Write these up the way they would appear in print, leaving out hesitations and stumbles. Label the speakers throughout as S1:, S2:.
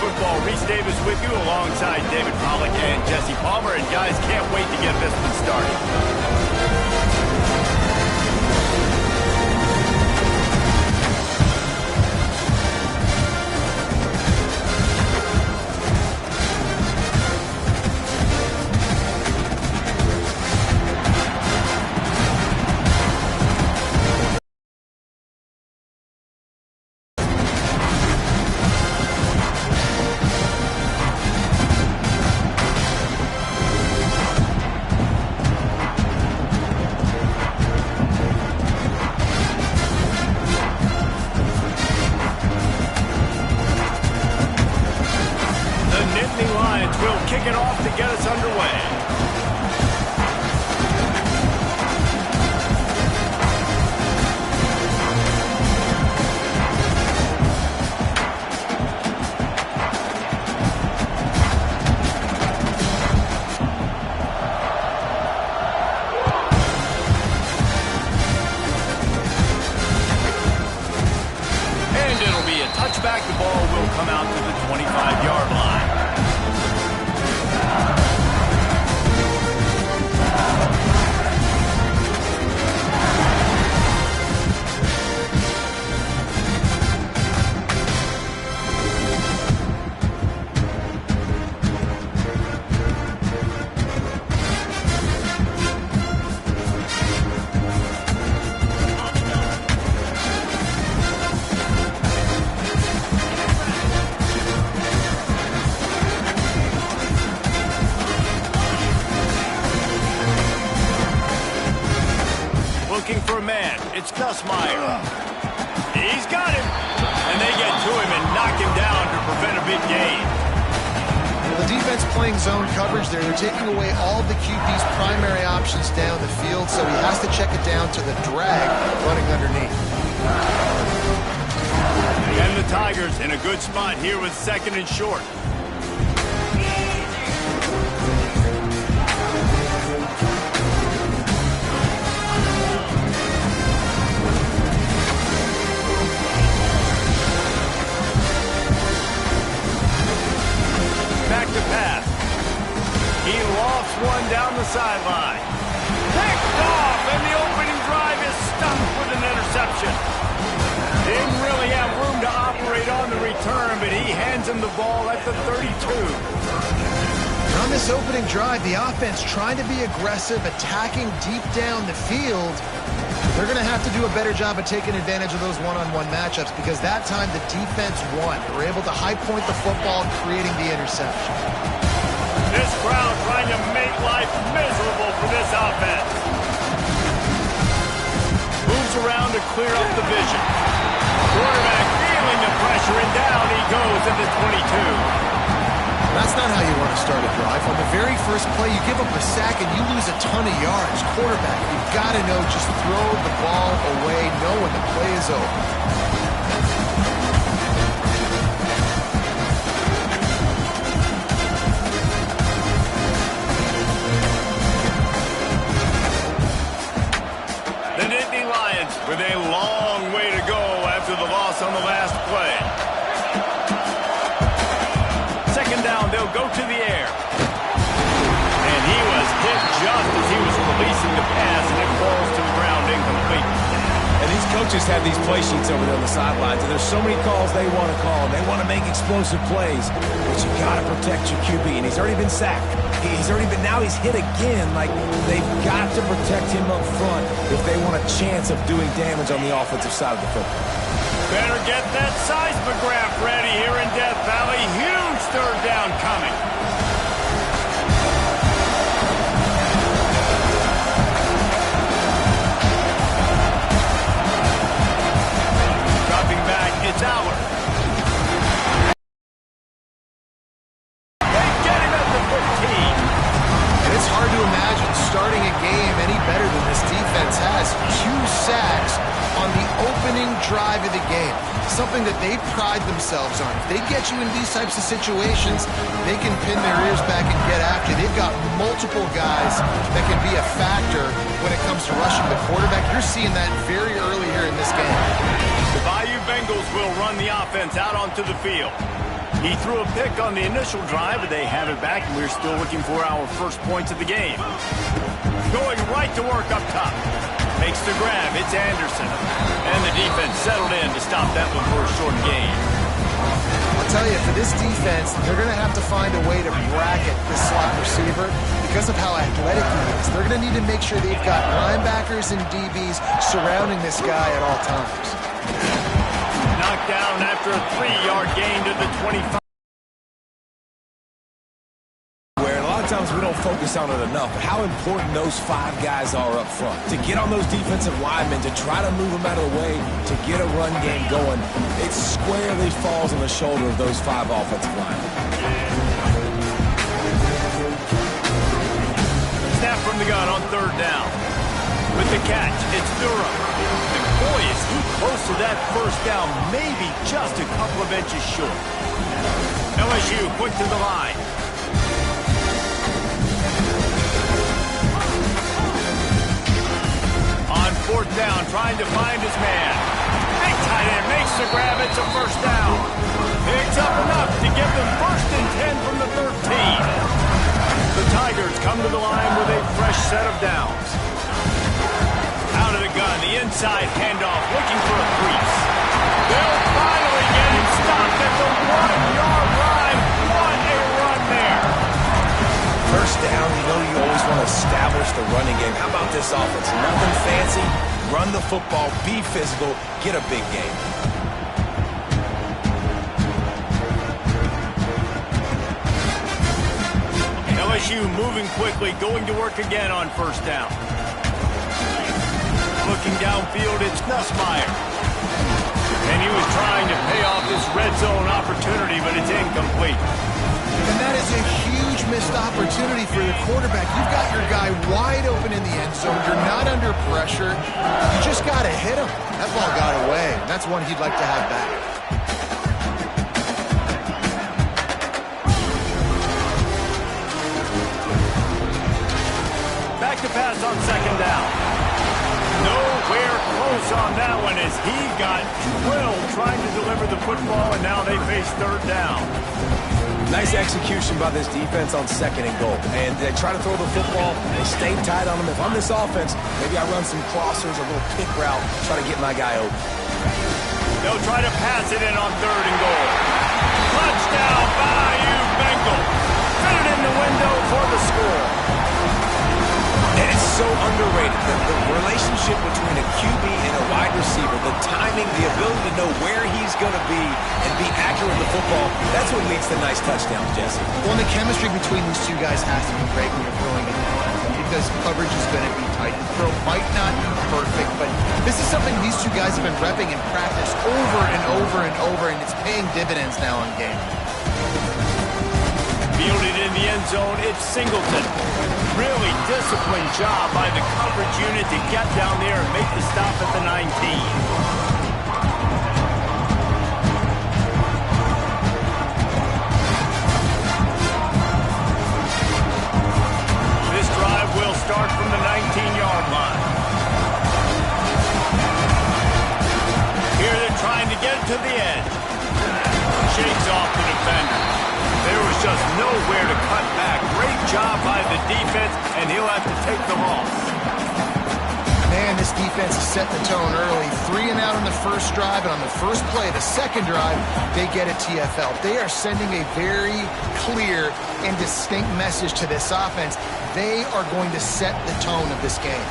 S1: Football. Reese Davis with you alongside David Pollack and Jesse Palmer. And guys, can't wait to get this one started. Kick it off to get us underway. And it'll be a touchback. The ball will come out to the 25-yard line. Looking for a man. It's Gus Meyer. He's got him. And they get to him and knock him down to prevent a big gain.
S2: The defense playing zone coverage there. They're taking away all the QB's primary options down the field, so he has to check it down to the drag running underneath.
S1: And the Tigers in a good spot here with 2nd and short. Back to pass. He lofts one down the sideline. Picked off, and the opening drive is stuffed with an interception. Didn't really have room to operate on the return, but he hands him the ball at the 32.
S2: On this opening drive, the offense trying to be aggressive, attacking deep down the field. They're going to have to do a better job of taking advantage of those one-on-one matchups because that time the defense won. They were able to high point the football, creating the interception.
S1: This crowd trying to make life miserable for this offense. Moves around to clear up the vision. Quarterback feeling the pressure, and down he goes at the 22.
S2: That's not how you want to start a drive. On the very first play, you give up a sack and you lose a ton of yards. Quarterback, you've got to know, just throw the ball away, know when the play is over.
S1: The Nittany Lions with a long way to go after the loss on the last play. Down, they'll go to the air. And he was hit just as he was releasing the pass, and it falls to the ground incomplete.
S3: And these coaches have these play sheets over there on the sidelines, and there's so many calls they want to call. They want to make explosive plays, but you got to protect your QB, and he's already been sacked. Now he's hit again. Like, they've got to protect him up front if they want a chance of doing damage on the offensive side of the football.
S1: Better get that seismograph ready here in Death Valley. Huge 3rd down coming. Dropping back, it's Aller. They get him at the 15.
S2: And it's hard to imagine starting a game any better than this defense has. 2 sacks on the opening drive of the game. Something that they pride themselves on. If they get you in these types of situations, they can pin their ears back and get after you. They've got multiple guys that can be a factor when it comes to rushing the quarterback. You're seeing that very early here in this game.
S1: The Bayou Bengals will run the offense out onto the field. He threw a pick on the initial drive, but they have it back, and we're still looking for our first points of the game. Going right to work up top. Makes the grab. It's Anderson. And the defense settled in to stop that one for a short gain.
S2: I'll tell you, for this defense, they're going to have to find a way to bracket this slot receiver because of how athletic he is. They're going to need to make sure they've got linebackers and DBs surrounding this guy at all times.
S1: Knocked down after a 3-yard gain to the 25.
S3: Where a lot of times we don't focus on it enough, but how important those 5 guys are up front. To get on those defensive linemen, to try to move them out of the way, to get a run game going, it squarely falls on the shoulder of those 5 offensive linemen.
S1: Snap from the gun on 3rd down. With the catch, it's Durham. And boy, is he close to that first down, maybe just a couple of inches short. LSU quick to the line. On 4th down, trying to find his man. Big tight end makes the grab. It's a first down. Picks up enough to give them 1st and 10 from the 13. The Tigers come to the line with a fresh set of downs. Out of the gun, the inside handoff, looking for a crease. They'll finally get him stopped at the 1-yard line. What a run there.
S3: First down, you know you always want to establish the running game. How about this offense? Nothing fancy. Run the football, be physical, get a big game.
S1: LSU moving quickly, going to work again on 1st down. Looking downfield, it's Nussmeier. And he was trying to pay off this red zone opportunity, but it's incomplete.
S2: And that is a huge missed opportunity for the quarterback. You've got your guy wide open in the end zone. You're not under pressure. You just got to hit him. That ball got away. That's one he'd like to have back.
S1: Back to pass on 2nd down. Nowhere close on that one as he got drilled trying to deliver the football, and now they face 3rd down.
S3: Nice execution by this defense on 2nd and goal. And they try to throw the football. They stay tight on him. If I'm this offense, maybe I run some crossers, a little pick route, try to get my guy open.
S1: They'll try to pass it in on 3rd and goal. Touchdown, Bayou Bengals. Fit it in the window for the score.
S3: And it's so underrated, the relationship between a QB and a wide receiver, the timing, the ability to know where he's going to be and be accurate with the football, that's what leads to nice touchdowns, Jesse.
S2: Well, and the chemistry between these 2 guys has to be great when you're throwing it because coverage is going to be tight. The throw might not be perfect, but this is something these 2 guys have been repping in practice over and over and over, and it's paying dividends now in game.
S1: Fielded in the end zone, it's Singleton. Really disciplined job by the coverage unit to get down there and make the stop at the 19. This drive will start from the 19-yard line. Here they're trying to get to the edge. Shakes off the defender. There was just nowhere to cut back. Great job by the defense, and he'll have to take the loss.
S2: Man, this defense has set the tone early. 3 and out on the first drive, and on the first play, the second drive, they get a TFL. They are sending a very clear and distinct message to this offense. They are going to set the tone of this game.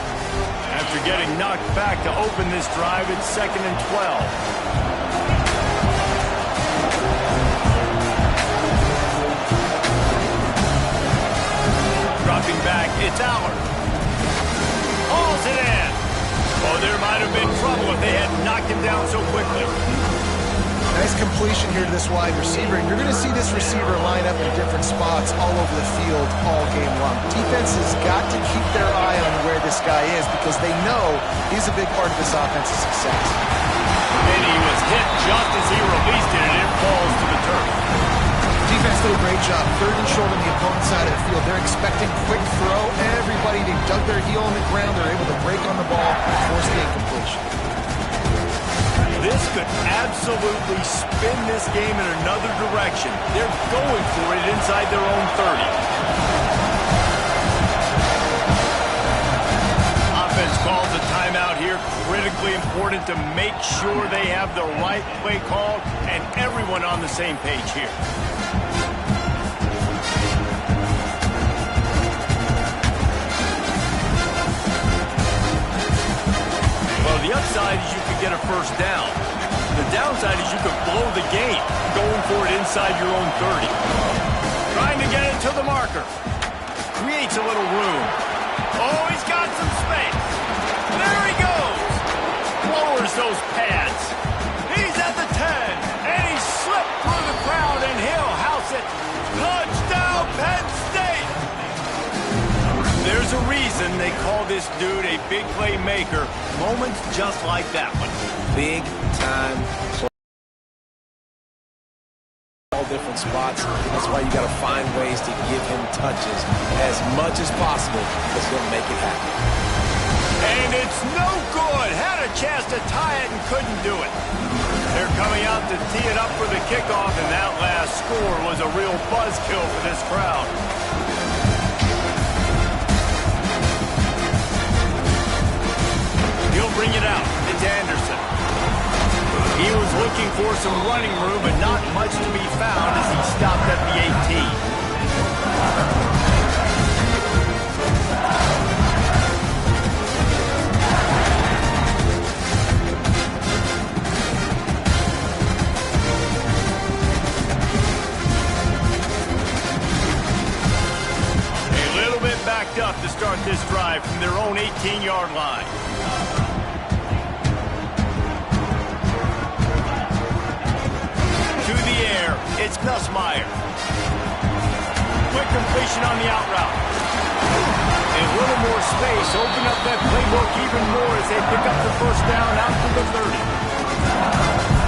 S1: After getting knocked back to open this drive, it's 2nd and 12. Dropping back, it's Allard. Hauls it in. Oh, there might have been trouble if they had knocked him down so quickly.
S2: Nice completion here to this wide receiver, and you're going to see this receiver line up in different spots all over the field all game long. Defense has got to keep their eye on where this guy is because they know he's a big part of this offense's success.
S1: And he was hit just as he released it, and it falls to the turf.
S2: Defense did a great job. 3rd and short on the opponent's side of the field. They're expecting quick throw. Everybody, they dug their heel on the ground. They're able to break on the ball and force the incompletion.
S1: This could absolutely spin this game in another direction. They're going for it inside their own 30. Offense calls a timeout here. Critically important to make sure they have the right play called and everyone on the same page here. Well, the upside is you could get a first down. The downside is you could blow the game going for it inside your own 30. Trying to get it to the marker. Creates a little room. Oh, he's got some space. There he goes. Lowers those pads. He's at the 10. And he slipped through the crowd and he'll house it. Touchdown, Penn State. There's a reason they call this dude a big play maker. Moments just like that one.
S3: Big time play. All different spots. That's why you got to find ways to give him touches as much as possible because he'll make it happen.
S1: And it's no good. Had a chance to tie it and couldn't do it. They're coming out to tee it up for the kickoff, and that last score was a real buzzkill for this crowd. He'll bring it out. It's Anderson. He was looking for some running room, but not much to be found as he stopped at the 18. A little bit backed up to start this drive from their own 18-yard line. It's Nussmeier. Quick completion on the out route. A little more space. Open up that playbook even more as they pick up the first down out to the 30.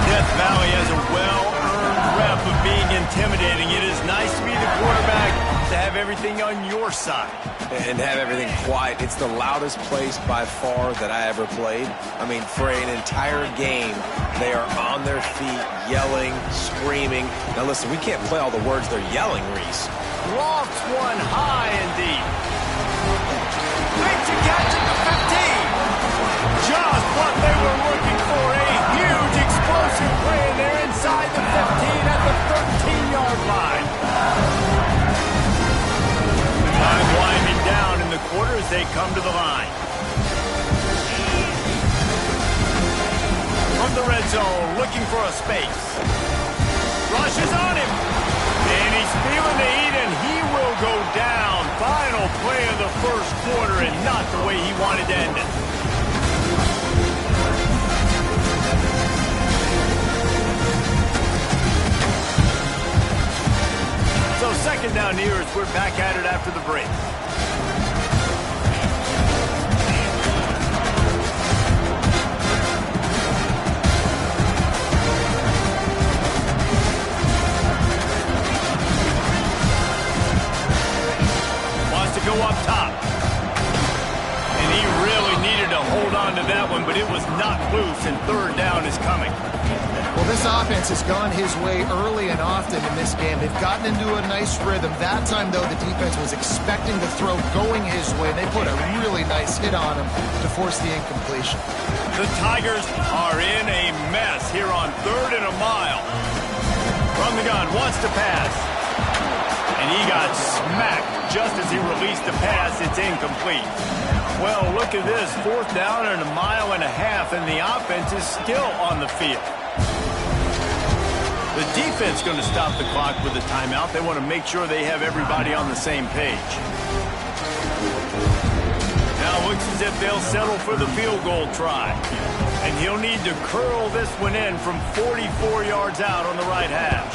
S1: Death Valley has a well-earned rep of being intimidating. It is nice to be the quarterback, to have everything on your side.
S3: And have everything quiet. It's the loudest place by far that I ever played. I mean, for an entire game, they are on their feet, yelling, screaming. Now listen, we can't play all the words they're yelling, Reese.
S1: Lofts one high and deep. Makes a catch at the 15. Just what they were looking for. A huge explosive play in there inside the 15 at the 13-yard line. Time winding down in the quarter as they come to the line. From the red zone, looking for a space. Rush is on him. And he's feeling the heat, and he will go down. Final play of the first quarter, and not the way he wanted to end it. So second down here as we're back at it after the break. Go up top. And he really needed to hold on to that one, but it was not loose, and third down is coming.
S2: Well, this offense has gone his way early and often in this game. They've gotten into a nice rhythm. That time, though, the defense was expecting the throw going his way, and they put a really nice hit on him to force the incompletion.
S1: The Tigers are in a mess here on 3rd and a mile. From the gun, wants to pass. And he got smacked just as he released the pass. It's incomplete. Well, look at this. 4th down and a mile and a half, and the offense is still on the field. The defense going to stop the clock with a timeout. They want to make sure they have everybody on the same page. Now it looks as if they'll settle for the field goal try. And he'll need to curl this one in from 44 yards out on the right hash.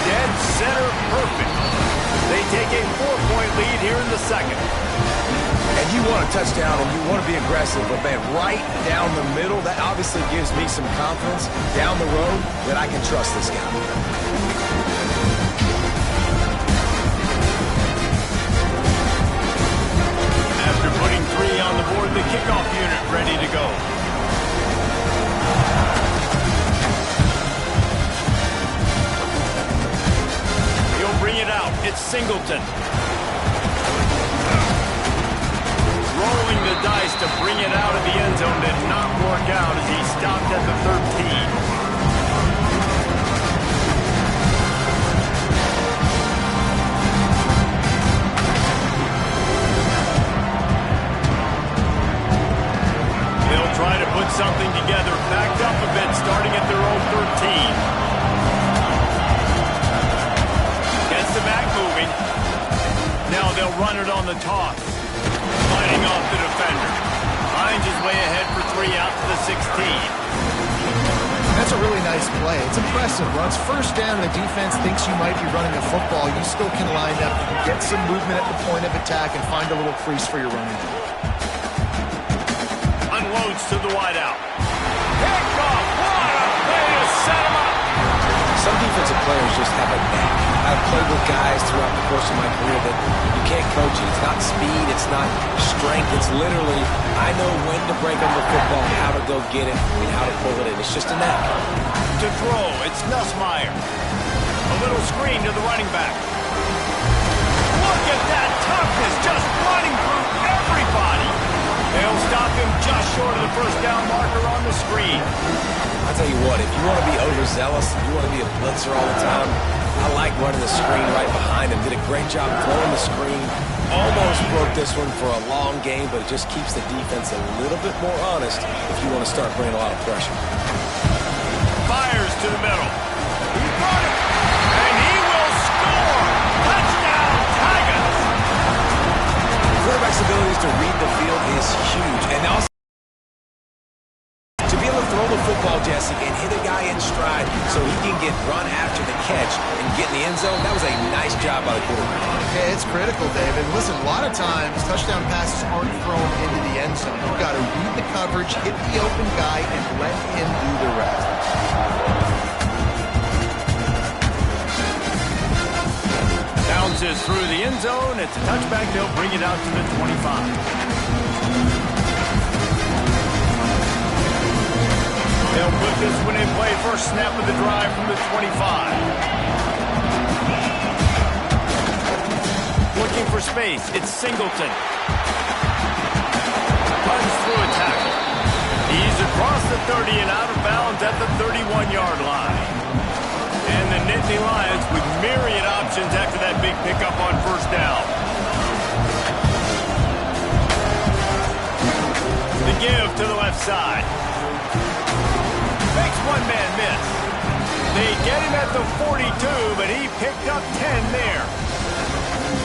S1: Dead center perfect. They take a 4-point lead here in the second.
S3: And you want a touchdown and you want to be aggressive, but man, right down the middle, that obviously gives me some confidence down the road that I can trust this guy. After
S1: putting 3 on the board, the kickoff unit ready to go. It's Singleton. Rolling the dice to bring it out of the end zone did not work out as he stopped at the 13. They'll try to put something together, backed up a bit, starting at their own 13. The back moving. Now they'll run it on the toss. Fighting off the defender. Finds his way ahead for 3 out to the 16.
S2: That's a really nice play. It's impressive. Once first down and the defense thinks you might be running a football, you still can line up. You can get some movement at the point of attack and find a little crease for your running back.
S1: Unloads to the wideout. Pick off. What a play to set him up.
S3: Some defensive players just have a knack. I've played with guys throughout the course of my career that you can't coach it. It's not speed, it's not strength. It's literally, I know when to break on the football, how to go get it, and how to pull it in. It's just a knack.
S1: To throw, it's Nussmeier. A little screen to the running back. Look at that toughness, just running through everybody. They'll stop him just short of the first down marker on the screen.
S3: I'll tell you what, if you want to be overzealous, if you want to be a blitzer all the time, I like running the screen right behind him. Did a great job throwing the screen. Almost broke this one for a long game, but it just keeps the defense a little bit more honest if you want to start bringing a lot of pressure.
S1: Fires to the middle. He brought it, and he will score. Touchdown, Tigers.
S3: The quarterback's abilities to read the field is huge, and also to be able to throw the football, Jesse, and hit a guy in stride so he can get run after the catch and get in the end zone. That was a nice job by the quarterback.
S2: Yeah, it's critical, David. Listen, a lot of times touchdown passes aren't thrown into the end zone. You've got to read the coverage, hit the open guy, and let him do the rest.
S1: Bounces through the end zone. It's a touchback. They'll bring it out to the 25. They'll put this one in play. First snap of the drive from the 25. Looking for space. It's Singleton. Runs through a tackle. He's across the 30 and out of bounds at the 31-yard line. And the Nittany Lions with myriad options after that big pickup on first down. The give to the left side. Makes one man miss. They get him at the 42, but he picked up 10 there.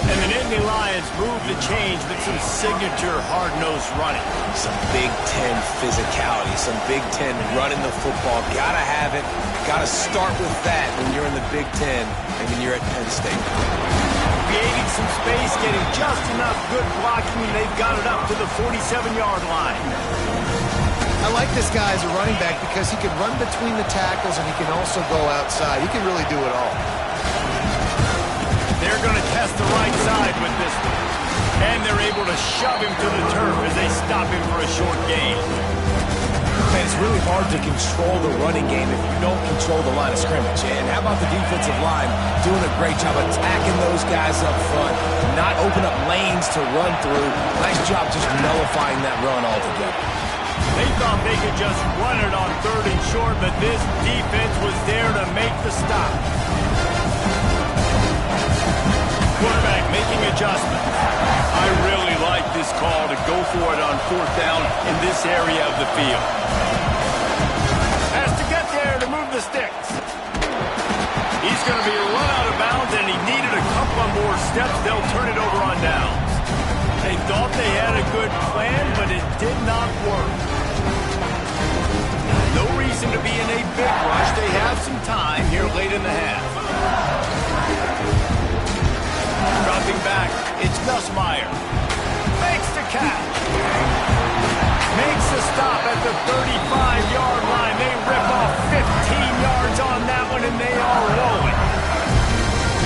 S1: And the Nittany Lions move the change with some signature hard-nosed running.
S3: Some Big Ten physicality, some Big Ten running the football. Gotta have it. Gotta start with that when you're in the Big Ten and when you're at Penn State.
S1: Creating some space, getting just enough good blocking, and they've got it up to the 47-yard line.
S2: I like this guy as a running back because he can run between the tackles and he can also go outside. He can really do it all.
S1: They're going to test the right side with this one. And they're able to shove him to the turf as they stop him for a short gain.
S3: Man, it's really hard to control the running game if you don't control the line of scrimmage. And how about the defensive line doing a great job attacking those guys up front, not open up lanes to run through. Nice job just nullifying that run altogether.
S1: They thought they could just run it on 3rd and short, but this defense was there to make the stop. Quarterback making adjustments. I really like this call to go for it on 4th down in this area of the field. Has to get there to move the sticks. He's going to be run out of bounds, and he needed a couple of more steps. They'll turn it over on downs. They thought they had a good plan, but it did not work. No reason to be in a big rush. They have some time here late in the half. Dropping back, it's Nussmeier. Makes the catch. Makes the stop at the 35-yard line. They rip off 15 yards on that one, and they are rolling.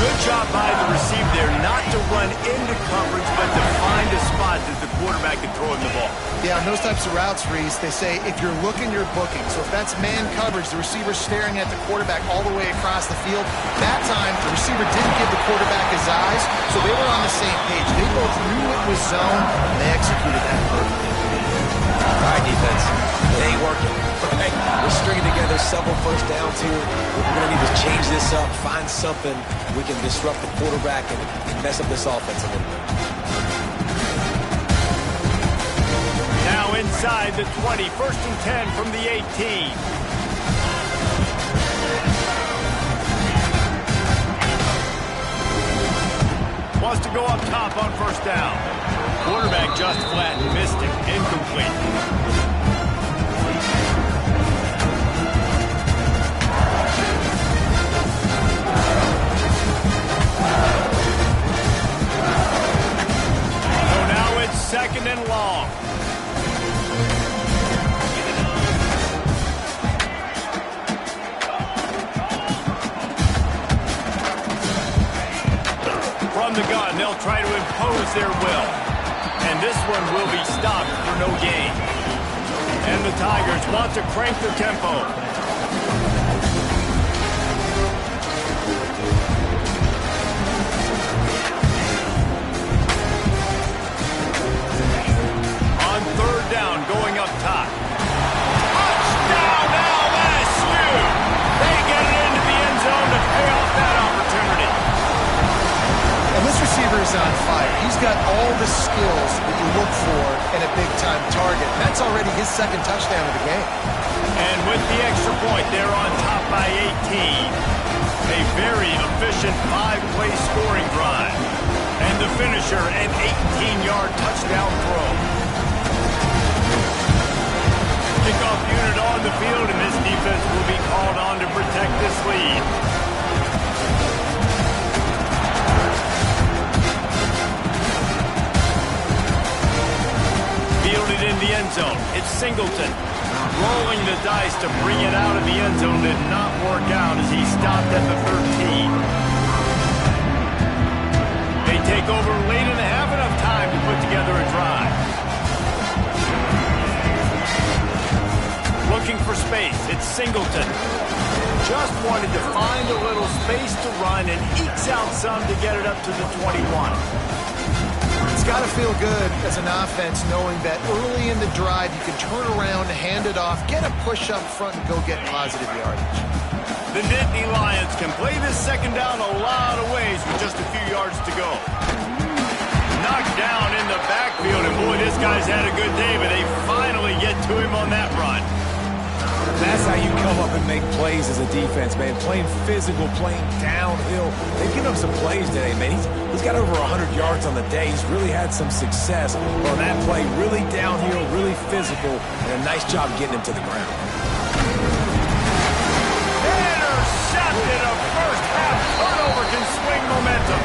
S1: Good job by the receiver there, not to run into coverage, but to find a spot that the quarterback and throw him the ball.
S2: Yeah, on those types of routes, Reese, they say if you're looking, you're booking. So if that's man coverage, the receiver's staring at the quarterback all the way across the field. That time, the receiver didn't give the quarterback his eyes, so they were on the same page. They both knew it was zone, and they executed that perfectly.
S3: All right, defense. It ain't working. Right? We're stringing together several first downs here. We're going to need to change this up, find something we can disrupt the quarterback and mess up this offense a little bit.
S1: Now inside the 20, 1st and 10 from the 18. Wants to go up top on 1st down. Quarterback just flat and missed it. Incomplete. So now it's 2nd and long. From the gun, they'll try to impose their will. And this one will be stopped for no gain. And the Tigers want to crank their tempo. On 3rd down, going up top. Touchdown, LSU! They get it into the end zone to pay off that opportunity.
S2: And this receiver is on fire. He's got all the skills that you look for in a big-time target. That's already his 2nd touchdown of the game.
S1: And with the extra point, they're on top by 18. A very efficient 5-play scoring drive. And the finisher, an 18-yard touchdown throw. Kickoff unit on the field, and this defense will be called on to protect this lead. Fielded in the end zone. It's Singleton. Rolling the dice to bring it out of the end zone did not work out as he stopped at the 13. They take over late in the half, enough time to put together a drive. Looking for space. It's Singleton. Just wanted to find a little space to run and ekes out some to get it up to the 21.
S2: It's got to feel good as an offense knowing that early in the drive you can turn around, hand it off, get a push up front, and go get positive yardage.
S1: The Nittany Lions can play this 2nd down a lot of ways with just a few yards to go. Knocked down in the backfield, and boy, this guy's had a good day, but they finally get to him on that run.
S3: That's how you come up and make plays as a defense, man. Playing physical, playing downhill. They've given up some plays today, man. He's got over 100 yards on the day. He's really had some success on that play. Really downhill, really physical, and a nice job getting him to the ground.
S1: Intercepted. A first half turnover can swing momentum.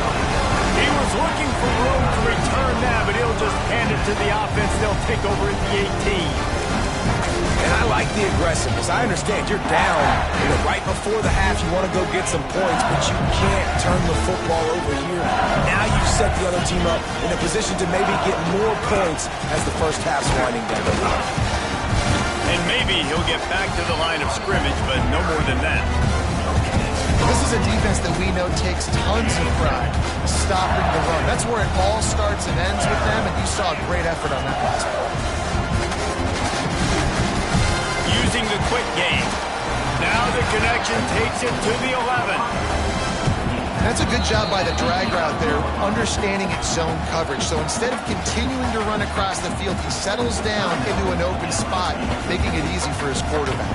S1: He was looking for room to return that, but he'll just hand it to the offense. They'll take over at the 18.
S3: And I like the aggressiveness. I understand you're down. Right before the half, you want to go get some points, but you can't turn the football over here. Now you've set the other team up in a position to maybe get more points as the first half's winding down.
S1: And maybe he'll get back to the line of scrimmage, but no more than that.
S2: This is a defense that we know takes tons of pride stopping the run. That's where it all starts and ends with them, and you saw a great effort on that last play.
S1: Using the quick game. Now the connection takes it to the 11.
S2: That's a good job by the drag route there, understanding its zone coverage. So instead of continuing to run across the field, he settles down into an open spot, making it easy for his quarterback.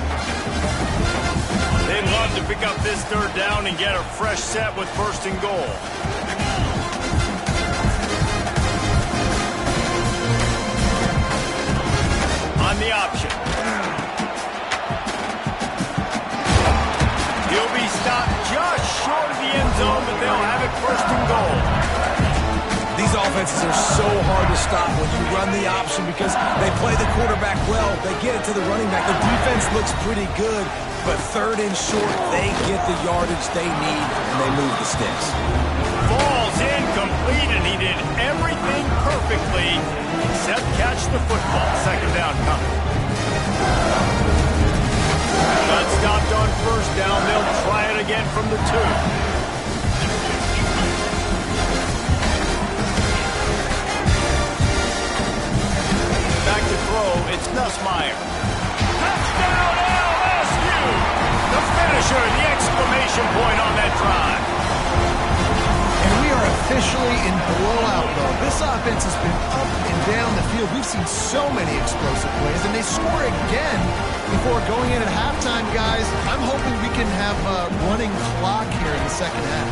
S1: They'd love to pick up this 3rd down and get a fresh set with 1st and goal. On the option. He'll be stopped just short of the end zone, but they'll have it 1st and goal.
S3: These offenses are so hard to stop when you run the option because they play the quarterback well. They get it to the running back. The defense looks pretty good, but 3rd and short, they get the yardage they need, and they move the sticks.
S1: Falls incomplete. incomplete, and he did everything perfectly except catch the football. Second down coming. Got stopped on first down. They'll try it again from the 2. Back to throw. It's Nussmeier. Touchdown LSU! The finisher, the exclamation point on that drive.
S2: And we are officially in blowout mode. This offense has been up and down the field. We've seen so many explosive plays, and they score again before going in at halftime, guys. I'm hoping we can have a running clock here in the second half.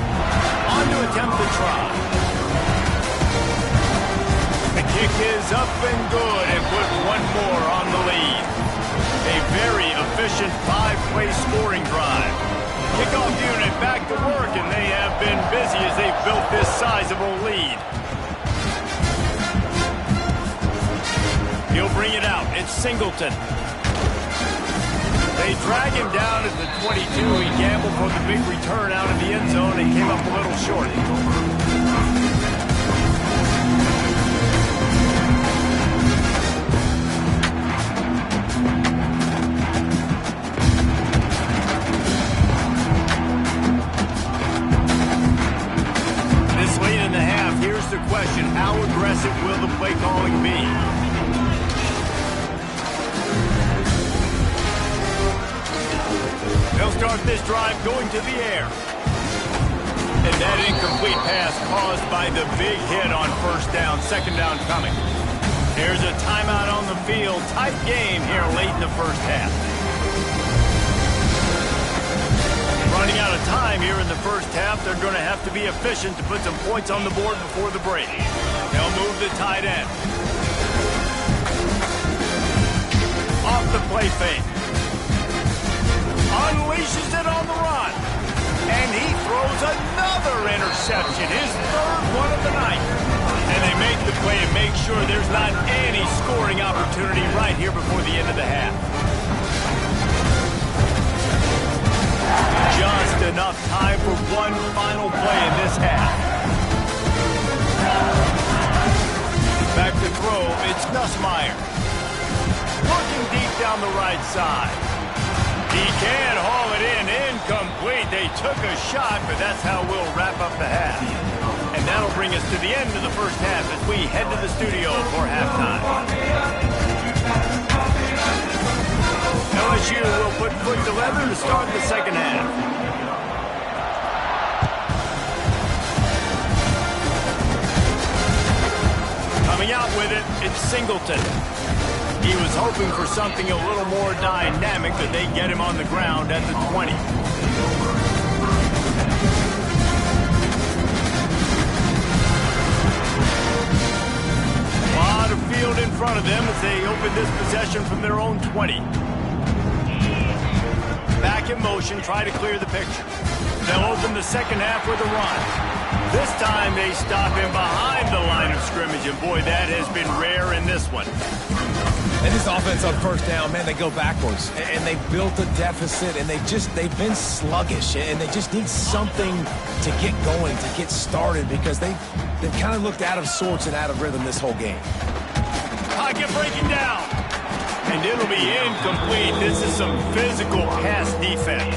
S1: On to attempt the try. The kick is up and good, and put one more on the lead. A very efficient 5-play scoring drive. Kickoff unit back to work, and they have been busy as they've built this sizable lead. He'll bring it out. It's Singleton. They drag him down at the 22. He gambled for the big return out of the end zone and came up a little short. The question, how aggressive will the play calling be? They'll start this drive going to the air. And that incomplete pass caused by the big hit on first down. Second down coming. There's a timeout on the field. Tight game here late in the first half. Running out of time here in the first half. They're going to have to be efficient to put some points on the board before the break. They'll move the tight end. Off the play fake. Unleashes it on the run. And he throws another interception. His third one of the night. And they make the play and make sure there's not any scoring opportunity right here before the end of the half. Just enough time for one final play in this half. Back to throw, it's Nussmeier. Looking deep down the right side. He can haul it in, incomplete. They took a shot, but that's how we'll wrap up the half. And that'll bring us to the end of the first half as we head to the studio for halftime. LSU will put foot to leather to start the second half. Coming out with it, it's Singleton. He was hoping for something a little more dynamic, but they get him on the ground at the 20. A lot of field in front of them as they open this possession from their own 20. Back in motion, try to clear the picture. They'll open the second half with a run. This time they stop him behind the line of scrimmage, and boy, that has been rare in this one.
S3: And this offense on first down, man, they go backwards. And they built a deficit, and they've been sluggish. And they just need something to get going, to get started, because they've kind of looked out of sorts and out of rhythm this whole game.
S1: Pocket breaking down. And it'll be incomplete. This is some physical pass defense.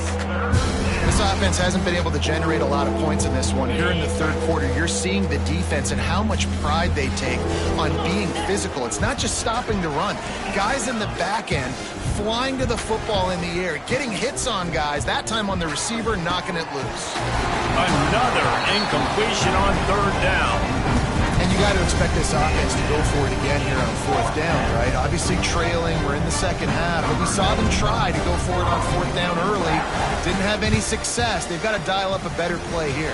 S2: This offense hasn't been able to generate a lot of points in this one. Here in the third quarter, you're seeing the defense and how much pride they take on being physical. It's not just stopping the run. Guys in the back end flying to the football in the air, getting hits on guys, that time on the receiver, knocking it loose.
S1: Another incompletion on third down.
S2: And you got to expect this offense to go for it again here on fourth down, right? Obviously trailing, we're in the second half, but we saw them try to go for it on fourth down early. Didn't have any success. They've got to dial up a better play here.